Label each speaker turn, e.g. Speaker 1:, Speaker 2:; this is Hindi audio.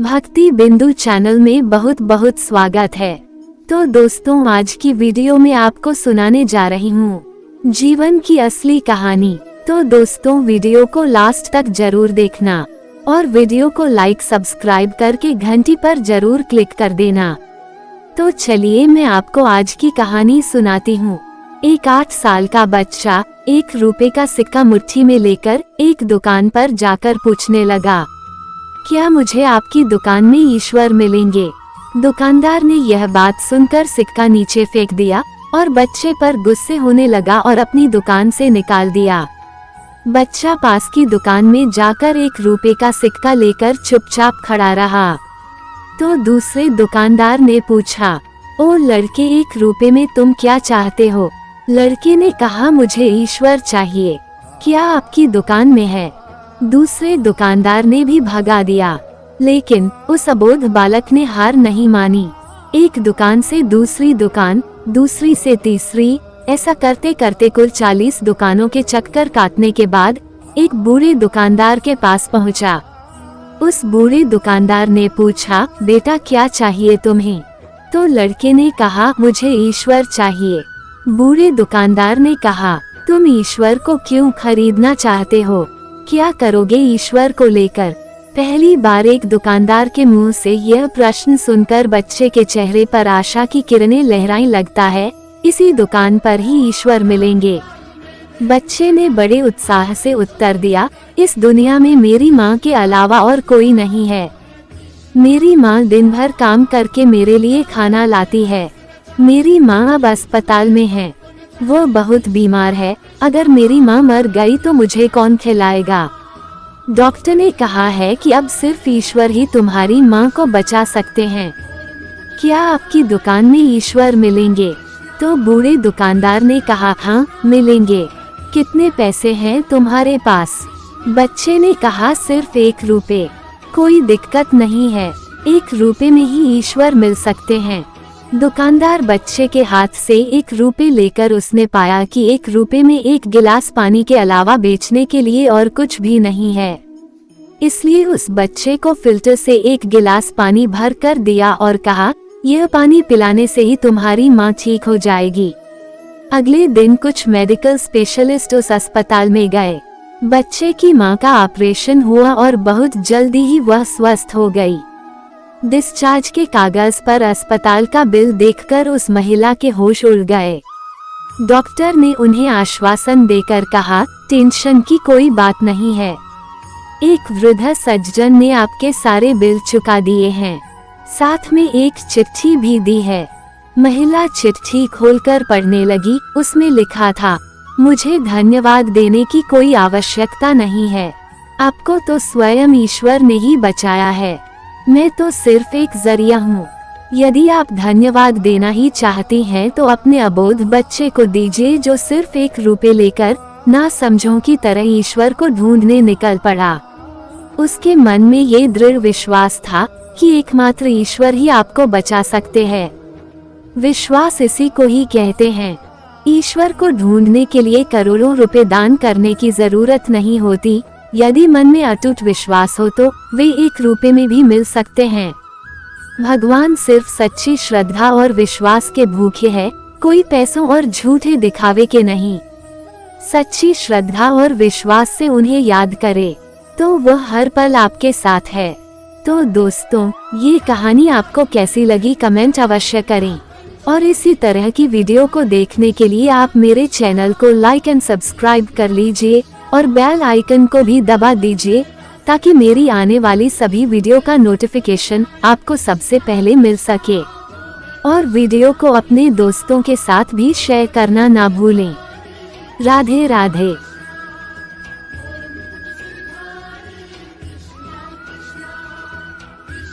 Speaker 1: भक्ति बिंदु चैनल में बहुत बहुत स्वागत है। तो दोस्तों, आज की वीडियो में आपको सुनाने जा रही हूँ जीवन की असली कहानी। तो दोस्तों, वीडियो को लास्ट तक जरूर देखना और वीडियो को लाइक सब्सक्राइब करके घंटी पर जरूर क्लिक कर देना। तो चलिए मैं आपको आज की कहानी सुनाती हूँ। एक 8 साल का बच्चा 1 रुपए का सिक्का मुट्ठी में लेकर एक दुकान पर जाकर पूछने लगा, क्या मुझे आपकी दुकान में ईश्वर मिलेंगे? दुकानदार ने यह बात सुनकर सिक्का नीचे फेंक दिया और बच्चे पर गुस्से होने लगा और अपनी दुकान से निकाल दिया। बच्चा पास की दुकान में जाकर 1 रुपए का सिक्का लेकर चुपचाप खड़ा रहा। तो दूसरे दुकानदार ने पूछा, ओ लड़के, 1 रुपए में तुम क्या चाहते हो? लड़के ने कहा, मुझे ईश्वर चाहिए। क्या आपकी दुकान में है? दूसरे दुकानदार ने भी भगा दिया, लेकिन उस अबोध बालक ने हार नहीं मानी। एक दुकान से दूसरी दुकान, दूसरी से तीसरी, ऐसा करते करते कुल 40 दुकानों के चक्कर काटने के बाद एक बूढ़े दुकानदार के पास पहुंचा। उस बूढ़े दुकानदार ने पूछा, बेटा क्या चाहिए तुम्हें? तो लड़के ने कहा, मुझे ईश्वर चाहिए। बूढ़े दुकानदार ने कहा, तुम ईश्वर को क्यों खरीदना चाहते हो? क्या करोगे ईश्वर को लेकर? पहली बार एक दुकानदार के मुंह से यह प्रश्न सुनकर बच्चे के चेहरे पर आशा की किरणें लहराने लगता है, इसी दुकान पर ही ईश्वर मिलेंगे। बच्चे ने बड़े उत्साह से उत्तर दिया, इस दुनिया में मेरी माँ के अलावा और कोई नहीं है। मेरी माँ दिन भर काम करके मेरे लिए खाना लाती है। मेरी माँ अब अस्पताल में है, वो बहुत बीमार है। अगर मेरी माँ मर गई तो मुझे कौन खिलाएगा? डॉक्टर ने कहा है कि अब सिर्फ ईश्वर ही तुम्हारी माँ को बचा सकते हैं। क्या आपकी दुकान में ईश्वर मिलेंगे? तो बूढ़े दुकानदार ने कहा, हाँ मिलेंगे। कितने पैसे हैं तुम्हारे पास? बच्चे ने कहा, सिर्फ 1 रुपए। कोई दिक्कत नहीं है, 1 रुपए में ही ईश्वर मिल सकते हैं। दुकानदार बच्चे के हाथ से 1 रुपए लेकर उसने पाया कि 1 रुपए में 1 गिलास पानी के अलावा बेचने के लिए और कुछ भी नहीं है। इसलिए उस बच्चे को फिल्टर से 1 गिलास पानी भर कर दिया और कहा, यह पानी पिलाने से ही तुम्हारी माँ ठीक हो जाएगी। अगले दिन कुछ मेडिकल स्पेशलिस्ट उस अस्पताल में गए। बच्चे की माँ का ऑपरेशन हुआ और बहुत जल्दी ही वह स्वस्थ हो गई। डिस्चार्ज के कागज पर अस्पताल का बिल देखकर उस महिला के होश उड़ गए। डॉक्टर ने उन्हें आश्वासन देकर कहा, टेंशन की कोई बात नहीं है। एक वृद्ध सज्जन ने आपके सारे बिल चुका दिए हैं, साथ में एक चिट्ठी भी दी है। महिला चिट्ठी खोलकर पढ़ने लगी। उसमें लिखा था, मुझे धन्यवाद देने की कोई आवश्यकता नहीं है, आपको तो स्वयं ईश्वर ने ही बचाया है। मैं तो सिर्फ एक जरिया हूँ। यदि आप धन्यवाद देना ही चाहती हैं तो अपने अबोध बच्चे को दीजिए, जो सिर्फ 1 रुपए लेकर ना समझों की तरह ईश्वर को ढूंढने निकल पड़ा। उसके मन में ये दृढ़ विश्वास था कि एकमात्र ईश्वर ही आपको बचा सकते हैं। विश्वास इसी को ही कहते हैं। ईश्वर को ढूंढने के लिए करोड़ों रुपए दान करने की जरूरत नहीं होती। यदि मन में अटूट विश्वास हो तो वे 1 रुपए में भी मिल सकते हैं। भगवान सिर्फ सच्ची श्रद्धा और विश्वास के भूखे हैं, कोई पैसों और झूठे दिखावे के नहीं। सच्ची श्रद्धा और विश्वास से उन्हें याद करे तो वह हर पल आपके साथ है। तो दोस्तों, ये कहानी आपको कैसी लगी कमेंट अवश्य करें और इसी तरह की वीडियो को देखने के लिए आप मेरे चैनल को लाइक एंड सब्सक्राइब कर लीजिए और बेल आइकन को भी दबा दीजिए, ताकि मेरी आने वाली सभी वीडियो का नोटिफिकेशन आपको सबसे पहले मिल सके। और वीडियो को अपने दोस्तों के साथ भी शेयर करना ना भूलें। राधे राधे।